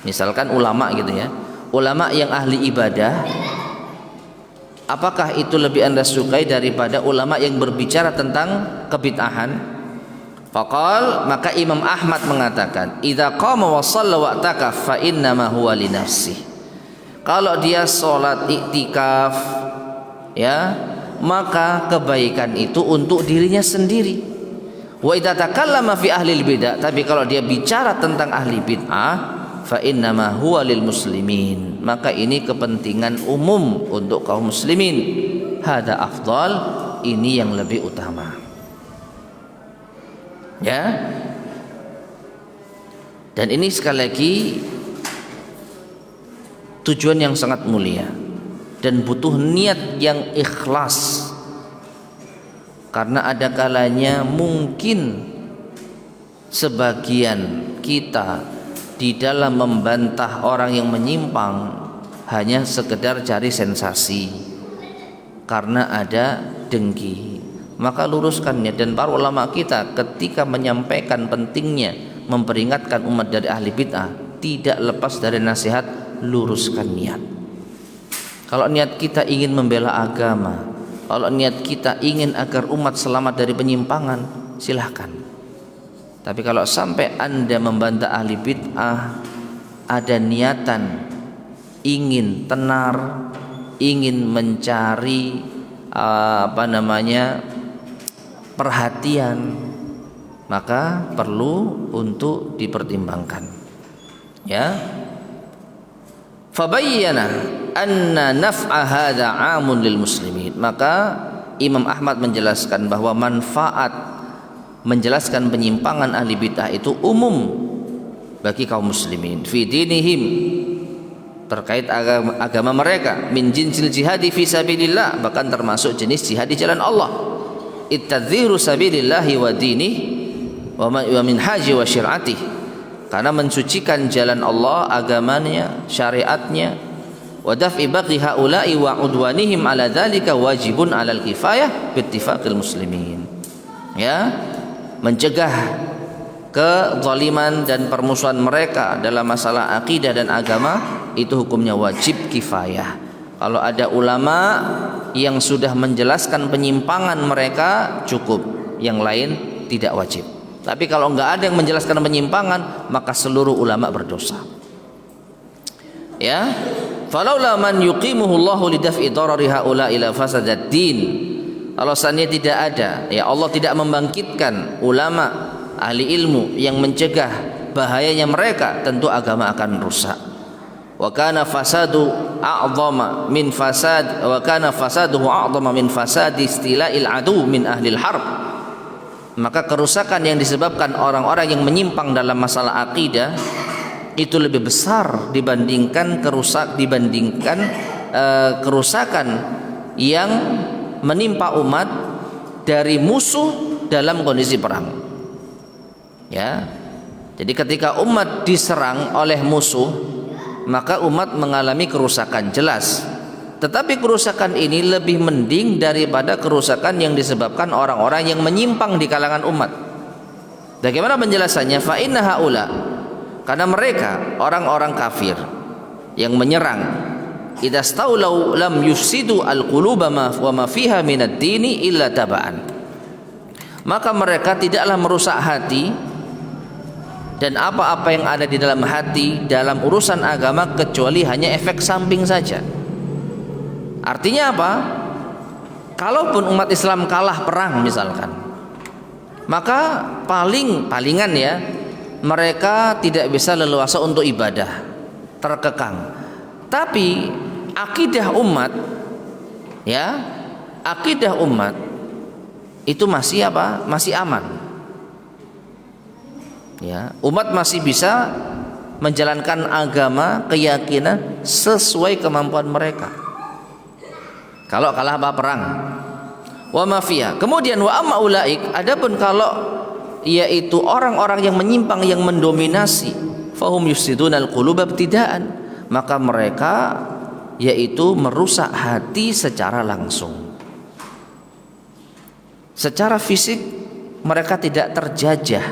Misalkan ulama gitu ya, ulama yang ahli ibadah, apakah itu lebih Anda sukai daripada ulama yang berbicara tentang kebid'ahan? Faqal, maka Imam Ahmad mengatakan, idza qama wa shalla wa i'takaf fa inna ma huwa li nafsi. Kalau dia salat iktikaf ya, maka kebaikan itu untuk dirinya sendiri. Wa idza takallama fi ahli bidah, tapi kalau dia bicara tentang ahli bid'ah, fa inna ma huwa lil muslimin, maka ini kepentingan umum untuk kaum muslimin. Hada afdal, ini yang lebih utama. Ya, dan ini sekali lagi tujuan yang sangat mulia dan butuh niat yang ikhlas, karena ada kalanya mungkin sebagian kita di dalam membantah orang yang menyimpang hanya sekedar cari sensasi karena ada dengki. Maka luruskannya. Dan para ulama kita ketika menyampaikan pentingnya memperingatkan umat dari ahli bid'ah, tidak lepas dari nasihat luruskan niat. Kalau niat kita ingin membela agama, kalau niat kita ingin agar umat selamat dari penyimpangan, silahkan. Tapi kalau sampai Anda membantah ahli bid'ah, ada niatan ingin tenar, ingin mencari perhatian, maka perlu untuk dipertimbangkan. Ya, fabayyana anna naf'a hadza 'amun lil muslimin. Maka Imam Ahmad menjelaskan bahwa manfaat menjelaskan penyimpangan ahli bid'ah itu umum bagi kaum muslimin fi dinihim, terkait agama mereka, min jinsil jihadi fi sabilillah, bahkan termasuk jenis jihad di jalan Allah. Ittadhiru sabilillahi wa dinih wa minhaji wa syir'atih, karena mensucikan jalan Allah, agamanya, syariatnya. Wa daf'i baqi haula'i wa udwanihim ala dzalika wajibun 'alal kifayah bi ittifaqil muslimin. Ya, mencegah kezaliman dan permusuhan mereka dalam masalah akidah dan agama itu hukumnya wajib kifayah. Kalau ada ulama yang sudah menjelaskan penyimpangan mereka, cukup, yang lain tidak wajib. Tapi kalau enggak ada yang menjelaskan penyimpangan, maka seluruh ulama berdosa. Ya, falaula man yuqimuhu Allahu lidaf'i darari haula ila fasadad din. Kalau seandainya tidak ada, ya Allah tidak membangkitkan ulama ahli ilmu yang mencegah bahayanya mereka, tentu agama akan rusak. Wa kana fasadu a'dhama min fasad wa kana fasaduhu a'dhama min fasadi istila'il adu min ahli harb. Maka kerusakan yang disebabkan orang-orang yang menyimpang dalam masalah akidah itu lebih besar dibandingkan kerusakan yang menimpa umat dari musuh dalam kondisi perang. Ya. Jadi ketika umat diserang oleh musuh, maka umat mengalami kerusakan jelas. Tetapi kerusakan ini lebih mending daripada kerusakan yang disebabkan orang-orang yang menyimpang di kalangan umat. Bagaimana penjelasannya? Fa inna haula, karena mereka orang-orang kafir yang menyerang, idza staulau lam yufsidu al-quluba wa ma fiha min ad-dini illa taba'an. Maka mereka tidaklah merusak hati dan apa-apa yang ada di dalam hati dalam urusan agama kecuali hanya efek samping saja. Artinya apa? Kalaupun umat Islam kalah perang misalkan, maka palingan ya, mereka tidak bisa leluasa untuk ibadah, terkekang. Tapi akidah umat, ya, akidah umat itu masih apa? Masih aman. Ya, umat masih bisa menjalankan agama, keyakinan sesuai kemampuan mereka. Kalau kalah apa perang. Wa mafia. Kemudian wa amma ulaik, adapun kalau yaitu orang-orang yang menyimpang yang mendominasi, fahum yusidunal quluba ibtidaan, maka mereka yaitu merusak hati secara langsung. Secara fisik mereka tidak terjajah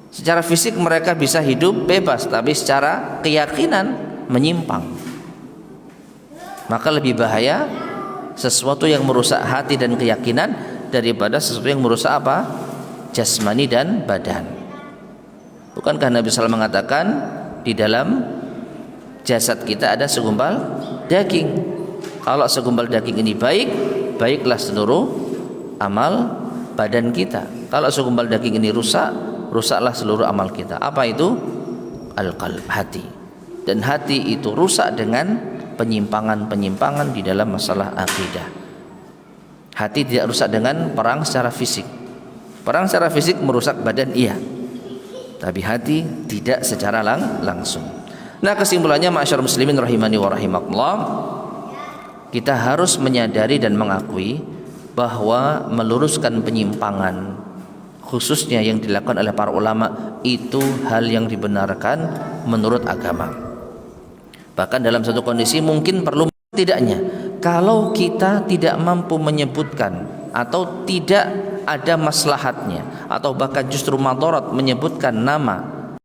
Secara fisik mereka bisa hidup bebas, tapi secara keyakinan menyimpang. Maka lebih bahaya sesuatu yang merusak hati dan keyakinan daripada sesuatu yang merusak apa? Jasmani dan badan. Bukankah Nabi SAW mengatakan di dalam jasad kita ada segumpal daging. Kalau segumpal daging ini baik, baiklah seluruh amal badan kita. Kalau segumpal daging ini rusak, rusaklah seluruh amal kita. Apa itu? Al-qalb, hati. Dan hati itu rusak dengan penyimpangan-penyimpangan di dalam masalah akidah. Hati tidak rusak dengan perang secara fisik. Perang secara fisik merusak badan, iya, tapi hati tidak secara langsung. Nah, kesimpulannya ma'asyar muslimin rahimani wa rahimakumullah, kita harus menyadari dan mengakui bahwa meluruskan penyimpangan khususnya yang dilakukan oleh para ulama itu hal yang dibenarkan menurut agama. Bahkan dalam satu kondisi mungkin perlu tidaknya, kalau kita tidak mampu menyebutkan atau tidak ada maslahatnya atau bahkan justru madarat menyebutkan nama